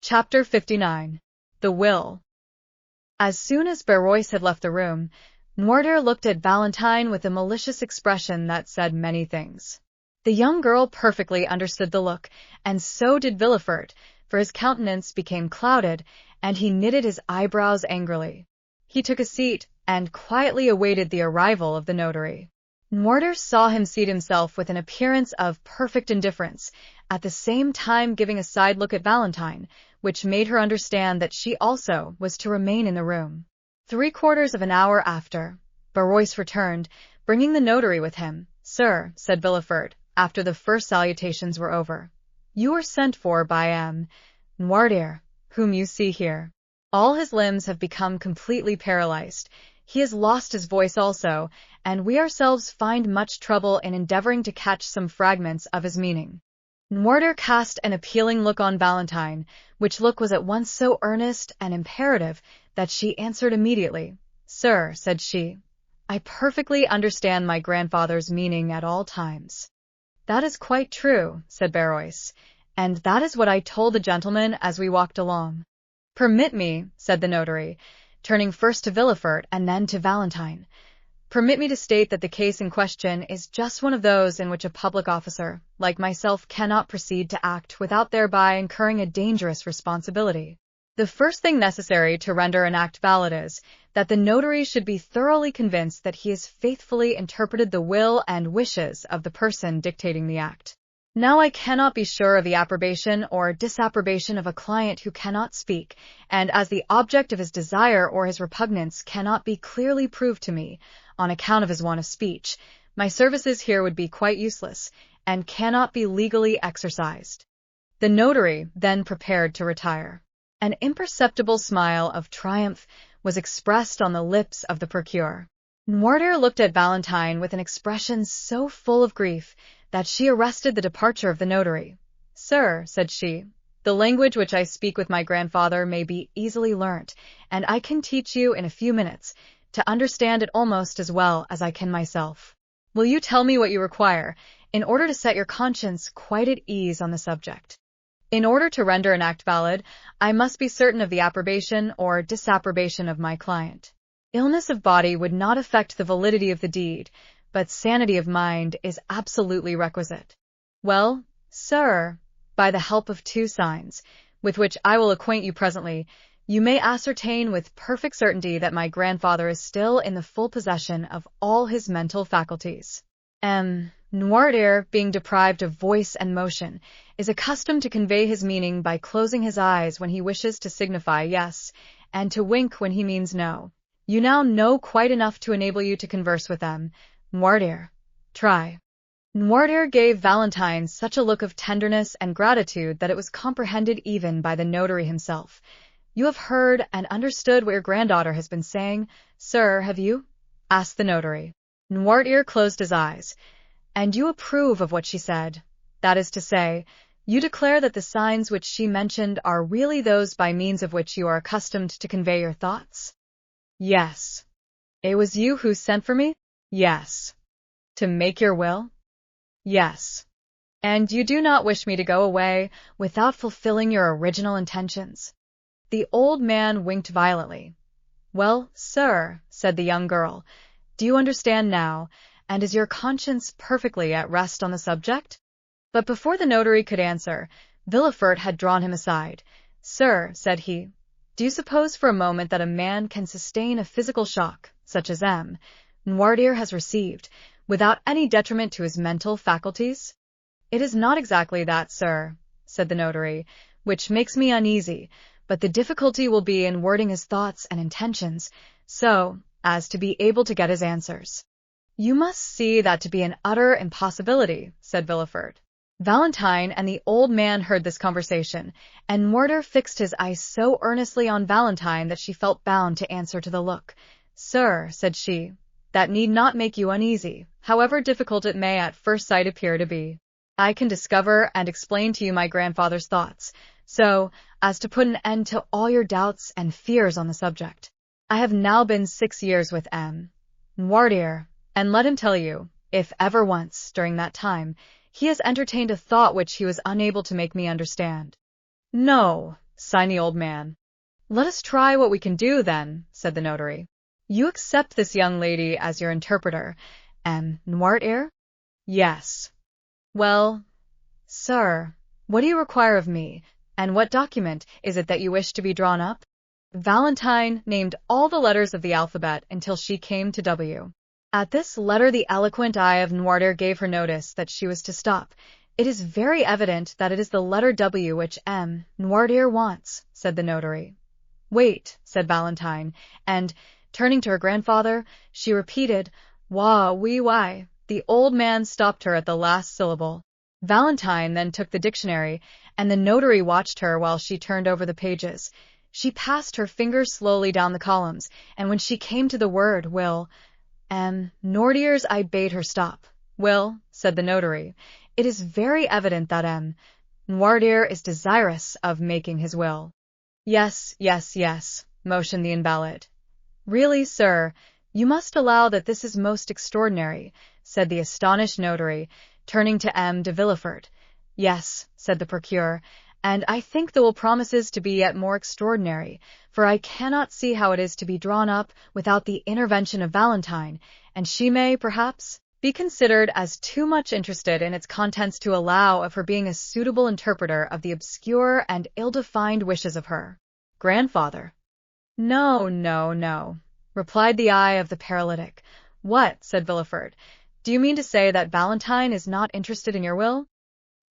Chapter 59. The Will. As soon as Barrois had left the room, Noirtier looked at Valentine with a malicious expression that said many things. The young girl perfectly understood the look, and so did Villefort, for his countenance became clouded, and he knitted his eyebrows angrily. He took a seat, and quietly awaited the arrival of the notary. Noirtier saw him seat himself with an appearance of perfect indifference, at the same time giving a side look at Valentine, which made her understand that she also was to remain in the room. 3/4 of an hour after, Barrois returned, bringing the notary with him. "Sir," said Villefort, after the first salutations were over, "you were sent for by M. Noirtier, whom you see here. All his limbs have become completely paralyzed. He has lost his voice also, and we ourselves find much trouble in endeavoring to catch some fragments of his meaning." Noirtier cast an appealing look on Valentine, which look was at once so earnest and imperative that she answered immediately. "Sir," said she, "I perfectly understand my grandfather's meaning at all times." "That is quite true," said Barrois, "and that is what I told the gentleman as we walked along." "Permit me," said the notary, turning first to Villefort and then to Valentine, "permit me to state that the case in question is just one of those in which a public officer, like myself, cannot proceed to act without thereby incurring a dangerous responsibility. The first thing necessary to render an act valid is, that the notary should be thoroughly convinced that he has faithfully interpreted the will and wishes of the person dictating the act. Now I cannot be sure of the approbation or disapprobation of a client who cannot speak, and as the object of his desire or his repugnance cannot be clearly proved to me, on account of his want of speech, my services here would be quite useless, and cannot be legally exercised." The notary then prepared to retire. An imperceptible smile of triumph was expressed on the lips of the procureur. Noirtier looked at Valentine with an expression so full of grief that she arrested the departure of the notary. "Sir," said she, "the language which I speak with my grandfather may be easily learnt, and I can teach you in a few minutes to understand it almost as well as I can myself. Will you tell me what you require, in order to set your conscience quite at ease on the subject?" "In order to render an act valid, I must be certain of the approbation or disapprobation of my client. Illness of body would not affect the validity of the deed, but sanity of mind is absolutely requisite. Well, sir, by the help of 2 signs, with which I will acquaint you presently, you may ascertain with perfect certainty that my grandfather is still in the full possession of all his mental faculties. M. Noirtier, being deprived of voice and motion, is accustomed to convey his meaning by closing his eyes when he wishes to signify yes, and to wink when he means no. You now know quite enough to enable you to converse with them. Noirtier, try." Noirtier gave Valentine such a look of tenderness and gratitude that it was comprehended even by the notary himself. "You have heard and understood what your granddaughter has been saying, sir, have you?" asked the notary. Noirtier closed his eyes. "And you approve of what she said? That is to say, you declare that the signs which she mentioned are really those by means of which you are accustomed to convey your thoughts?" "Yes." "It was you who sent for me?" "Yes." "To make your will?" "Yes." "And you do not wish me to go away without fulfilling your original intentions?" The old man winked violently. "Well, sir," said the young girl, "do you understand now, and is your conscience perfectly at rest on the subject?" But before the notary could answer, Villefort had drawn him aside. "Sir," said he, "do you suppose for a moment that a man can sustain a physical shock, such as M. Noirtier has received, without any detriment to his mental faculties?" "It is not exactly that, sir," said the notary, "which makes me uneasy, but the difficulty will be in wording his thoughts and intentions, so as to be able to get his answers." "You must see that to be an utter impossibility," said Villefort. Valentine and the old man heard this conversation, and Noirtier fixed his eyes so earnestly on Valentine that she felt bound to answer to the look. "Sir," said she, "that need not make you uneasy, however difficult it may at first sight appear to be. I can discover and explain to you my grandfather's thoughts, so as to put an end to all your doubts and fears on the subject. I have now been 6 years with M. Noirtier, and let him tell you, if ever once, during that time, he has entertained a thought which he was unable to make me understand." "No," signed the old man. Let us try what we can do, then, said the notary. You accept this young lady as your interpreter, and Noirtier? Yes. Well, sir, what do you require of me, and what document is it that you wish to be drawn up? Valentine named all the letters of the alphabet until she came to W. At this letter the eloquent eye of Noirtier gave her notice that she was to stop. It is very evident that it is the letter W which Noirtier wants, said the notary. Wait, said Valentine, and, turning to her grandfather, she repeated, Wah, wee, why. The old man stopped her at the last syllable. Valentine then took the dictionary, and the notary watched her while she turned over the pages. She passed her fingers slowly down the columns, and when she came to the word will, Noirtier's eye bade her stop. Will, said the notary, it is very evident that Noirtier is desirous of making his will. Yes, yes, yes, motioned the invalid. Really, sir, you must allow that this is most extraordinary, said the astonished notary, turning to de Villefort. Yes, said the procureur, and I think the will promises to be yet more extraordinary, for I cannot see how it is to be drawn up without the intervention of Valentine, and she may, perhaps, be considered as too much interested in its contents to allow of her being a suitable interpreter of the obscure and ill-defined wishes of her grandfather. No, no, no, replied the eye of the paralytic. What, said Villefort, do you mean to say that Valentine is not interested in your will?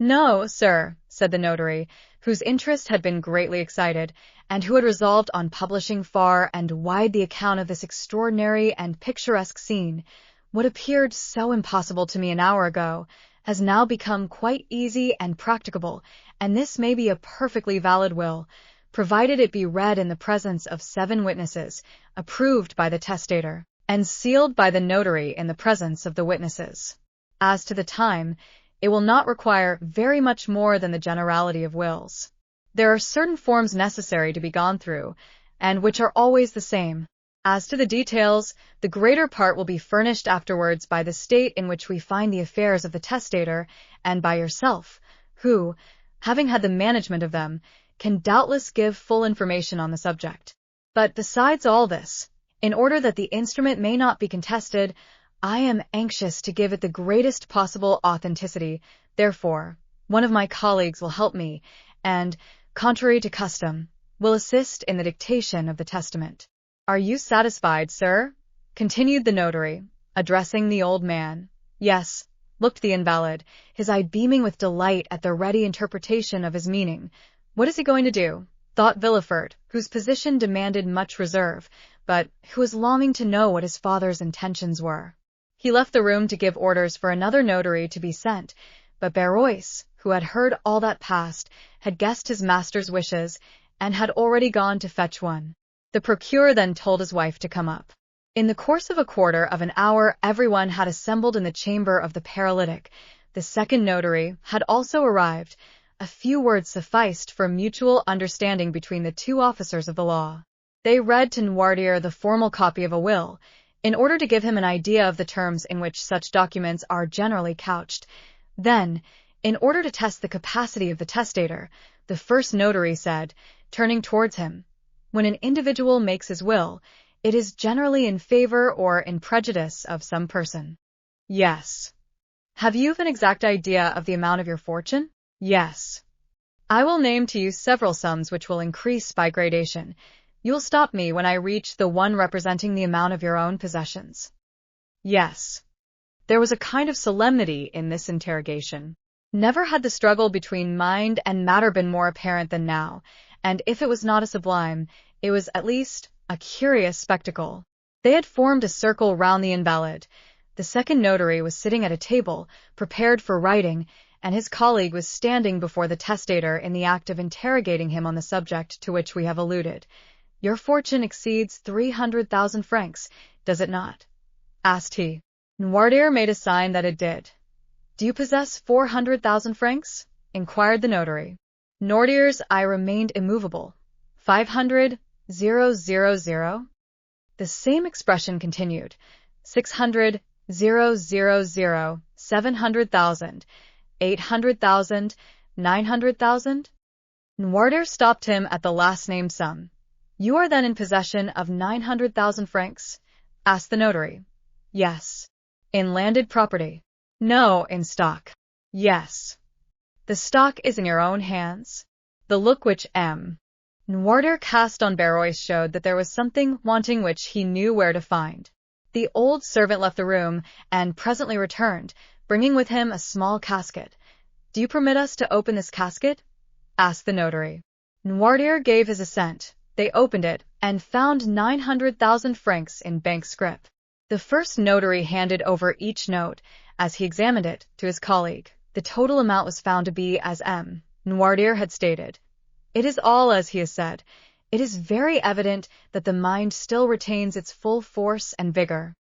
No, sir, said the notary, whose interest had been greatly excited, and who had resolved on publishing far and wide the account of this extraordinary and picturesque scene. What appeared so impossible to me an hour ago has now become quite easy and practicable, and this may be a perfectly valid will, provided it be read in the presence of 7 witnesses, approved by the testator, and sealed by the notary in the presence of the witnesses. As to the time, it will not require very much more than the generality of wills. There are certain forms necessary to be gone through, and which are always the same. As to the details, the greater part will be furnished afterwards by the state in which we find the affairs of the testator, and by yourself, who, having had the management of them, can doubtless give full information on the subject. But besides all this, in order that the instrument may not be contested, I am anxious to give it the greatest possible authenticity. Therefore, one of my colleagues will help me, and, contrary to custom, will assist in the dictation of the testament. Are you satisfied, sir? Continued the notary, addressing the old man. Yes, looked the invalid, his eye beaming with delight at the ready interpretation of his meaning. What is he going to do? Thought Villefort, whose position demanded much reserve, but who was longing to know what his father's intentions were. He left the room to give orders for another notary to be sent, but Barrois, who had heard all that passed, had guessed his master's wishes, and had already gone to fetch one. The procureur then told his wife to come up. In the course of a quarter of an hour everyone had assembled in the chamber of the paralytic. The second notary had also arrived. A few words sufficed for mutual understanding between the 2 officers of the law. They read to Noirtier the formal copy of a will, in order to give him an idea of the terms in which such documents are generally couched. Then, in order to test the capacity of the testator, the first notary said, turning towards him, when an individual makes his will, it is generally in favor or in prejudice of some person. Yes. Have you an exact idea of the amount of your fortune? Yes. I will name to you several sums which will increase by gradation. You will stop me when I reach the one representing the amount of your own possessions. Yes. There was a kind of solemnity in this interrogation. Never had the struggle between mind and matter been more apparent than now, and if it was not a sublime, it was at least a curious spectacle. They had formed a circle round the invalid. The second notary was sitting at a table, prepared for writing, and his colleague was standing before the testator in the act of interrogating him on the subject to which we have alluded. Your fortune exceeds 300,000 francs, does it not? Asked he. Noirtier made a sign that it did. Do you possess 400,000 francs? Inquired the notary. Noirtier's eye remained immovable. 500,000? The same expression continued. 600,000, 700,000, 800,000, 900,000? Noirtier stopped him at the last-named sum. "You are then in possession of 900,000 francs?" asked the notary. "Yes." "In landed property?" "No, in stock." "Yes." "The stock is in your own hands?" The look which Noirtier cast on Barrois showed that there was something wanting which he knew where to find. The old servant left the room, and presently returned, bringing with him a small casket. "Do you permit us to open this casket?" asked the notary. Noirtier gave his assent. They opened it, and found 900,000 francs in bank scrip. The first notary handed over each note, as he examined it, to his colleague. The total amount was found to be as Noirtier had stated. "It is all as he has said. It is very evident that the mind still retains its full force and vigor."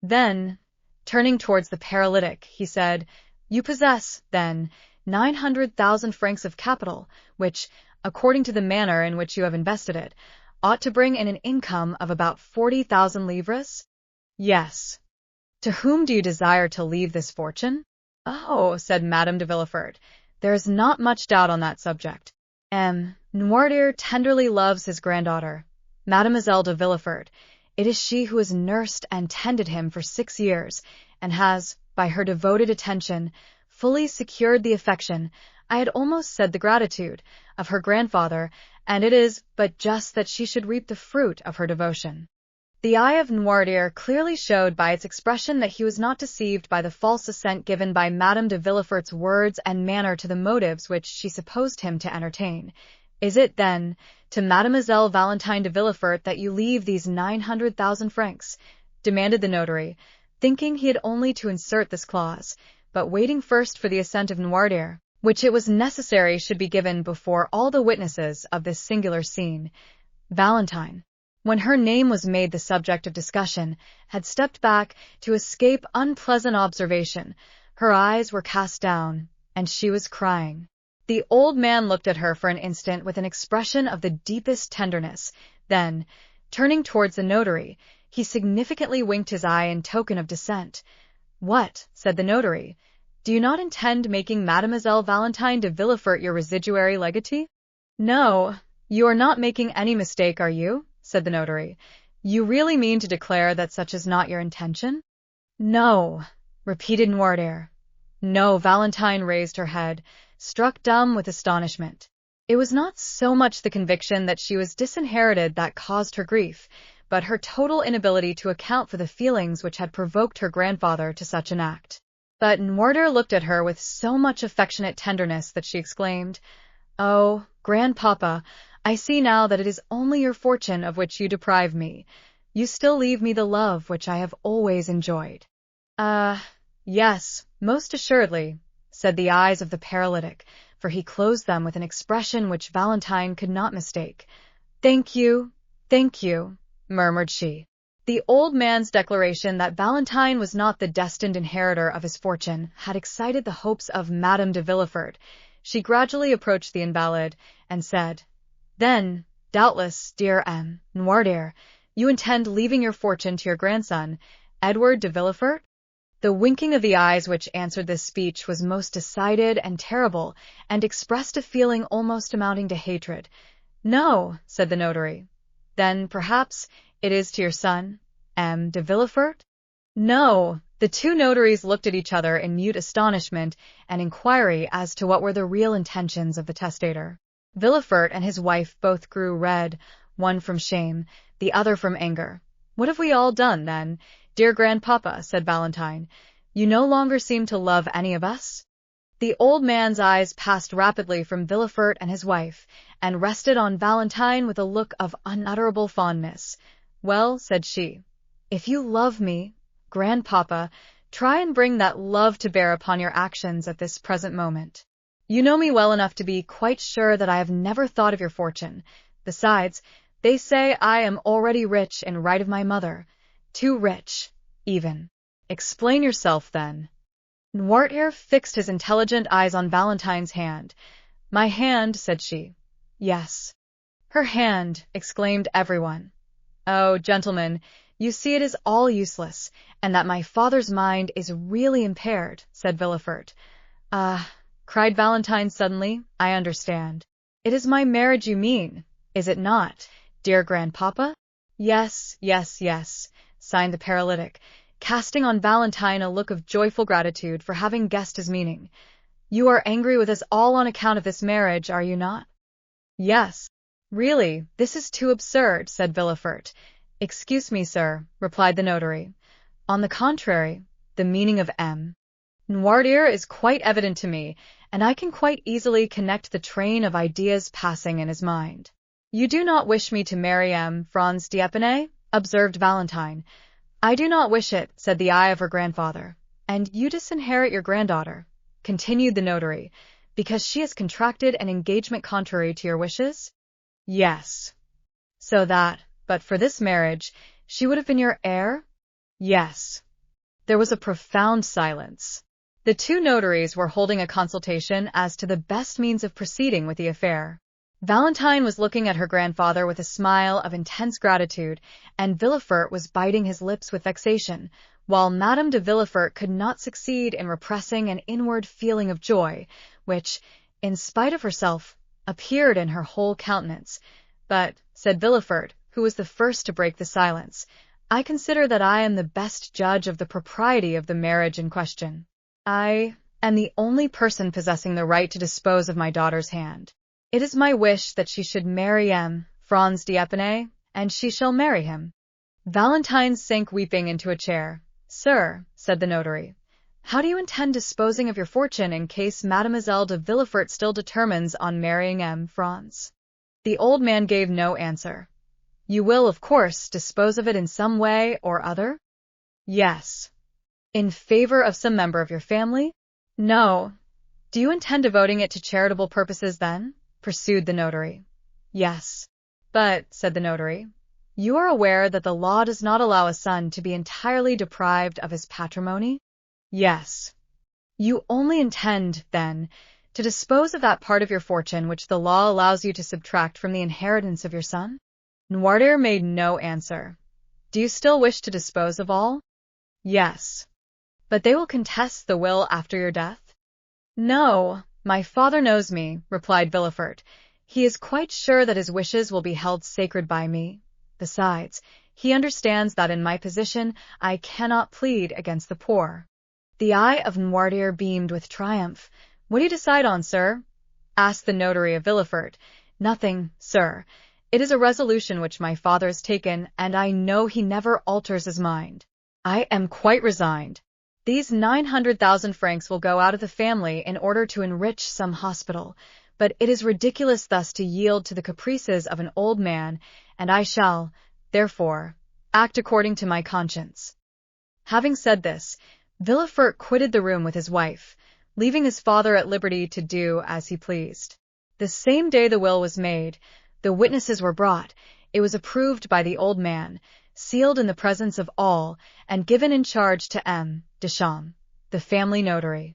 Then, turning towards the paralytic, he said, "You possess, then, 900,000 francs of capital, which, according to the manner in which you have invested it, ought to bring in an income of about 40,000 livres?" "Yes." "To whom do you desire to leave this fortune?" "Oh," said Madame de Villefort, "there is not much doubt on that subject. Noirtier tenderly loves his granddaughter, Mademoiselle de Villefort. It is she who has nursed and tended him for 6 years, and has, by her devoted attention, fully secured the affection, I had almost said the gratitude, of her grandfather, and it is but just that she should reap the fruit of her devotion." The eye of Noirtier clearly showed by its expression that he was not deceived by the false assent given by Madame de Villefort's words and manner to the motives which she supposed him to entertain. "Is it, then, to Mademoiselle Valentine de Villefort that you leave these 900,000 francs?" demanded the notary, thinking he had only to insert this clause, but waiting first for the assent of Noirtier, which it was necessary should be given before all the witnesses of this singular scene. Valentine, when her name was made the subject of discussion, had stepped back to escape unpleasant observation. Her eyes were cast down, and she was crying. The old man looked at her for an instant with an expression of the deepest tenderness. Then, turning towards the notary, he significantly winked his eye in token of dissent. "What?" said the notary. "Do you not intend making Mademoiselle Valentine de Villefort your residuary legatee?" "No, you are not making any mistake, are you?" said the notary. "You really mean to declare that such is not your intention?" "No," repeated Noirtier. "No." Valentine raised her head, struck dumb with astonishment. It was not so much the conviction that she was disinherited that caused her grief, but her total inability to account for the feelings which had provoked her grandfather to such an act. But Noirtier looked at her with so much affectionate tenderness that she exclaimed, "Oh, grandpapa, I see now that it is only your fortune of which you deprive me. You still leave me the love which I have always enjoyed." Yes, most assuredly," said the eyes of the paralytic, for he closed them with an expression which Valentine could not mistake. Thank you," murmured she. The old man's declaration that Valentine was not the destined inheritor of his fortune had excited the hopes of Madame de Villefort. She gradually approached the invalid, and said, "Then, doubtless, dear Noirtier, you intend leaving your fortune to your grandson, Edward de Villefort?" The winking of the eyes which answered this speech was most decided and terrible, and expressed a feeling almost amounting to hatred. "No," said the notary. "Then, perhaps, it is to your son, de Villefort?" "No." The two notaries looked at each other in mute astonishment and inquiry as to what were the real intentions of the testator. Villefort and his wife both grew red, one from shame, the other from anger. "What have we all done, then, dear grandpapa?" said Valentine. "You no longer seem to love any of us?" The old man's eyes passed rapidly from Villefort and his wife, and rested on Valentine with a look of unutterable fondness. "Well," said she, "if you love me, grandpapa, try and bring that love to bear upon your actions at this present moment. You know me well enough to be quite sure that I have never thought of your fortune. Besides, they say I am already rich in right of my mother, too rich, even." "Explain yourself, then." Noirtier fixed his intelligent eyes on Valentine's hand. "My hand," said she. "Yes." "Her hand," exclaimed everyone. "Oh, gentlemen, you see it is all useless, and that my father's mind is really impaired," said Villefort. "Ah," cried Valentine suddenly, "I understand." It is my marriage you mean, is it not, dear grandpapa? Yes, yes, yes, signed the paralytic, casting on Valentine a look of joyful gratitude for having guessed his meaning. You are angry with us all on account of this marriage, are you not? Yes. Really, this is too absurd, said Villefort. Excuse me, sir, replied the notary. On the contrary, the meaning of M. Noirtier is quite evident to me, and I can quite easily connect the train of ideas passing in his mind. You do not wish me to marry M. Franz d'Épinay? Observed Valentine. I do not wish it, said the eye of her grandfather. And you disinherit your granddaughter, continued the notary, because she has contracted an engagement contrary to your wishes? Yes. So that, but for this marriage, she would have been your heir? Yes. There was a profound silence. The two notaries were holding a consultation as to the best means of proceeding with the affair. Valentine was looking at her grandfather with a smile of intense gratitude, and Villefort was biting his lips with vexation, while Madame de Villefort could not succeed in repressing an inward feeling of joy, which, in spite of herself, appeared in her whole countenance. But, said Villefort, who was the first to break the silence, I consider that I am the best judge of the propriety of the marriage in question. I am the only person possessing the right to dispose of my daughter's hand. It is my wish that she should marry M. Franz d'Épinay, and she shall marry him. Valentine sank weeping into a chair. Sir, said the notary, how do you intend disposing of your fortune in case Mademoiselle de Villefort still determines on marrying M. Franz? The old man gave no answer. You will, of course, dispose of it in some way or other? Yes. In favor of some member of your family? No. Do you intend devoting it to charitable purposes then? Pursued the notary. Yes. But, said the notary, you are aware that the law does not allow a son to be entirely deprived of his patrimony? Yes. You only intend, then, to dispose of that part of your fortune which the law allows you to subtract from the inheritance of your son? Noirtier made no answer. Do you still wish to dispose of all? Yes. But they will contest the will after your death? No. My father knows me, replied Villefort. He is quite sure that his wishes will be held sacred by me. Besides, he understands that in my position I cannot plead against the poor. The eye of Noirtier beamed with triumph. What do you decide on, sir? Asked the notary of Villefort. Nothing, sir. It is a resolution which my father has taken, and I know he never alters his mind. I am quite resigned. These 900,000 francs will go out of the family in order to enrich some hospital, but it is ridiculous thus to yield to the caprices of an old man, and I shall, therefore, act according to my conscience. Having said this, Villefort quitted the room with his wife, leaving his father at liberty to do as he pleased. The same day the will was made, the witnesses were brought, it was approved by the old man, sealed in the presence of all, and given in charge to M. Deschamps, the family notary.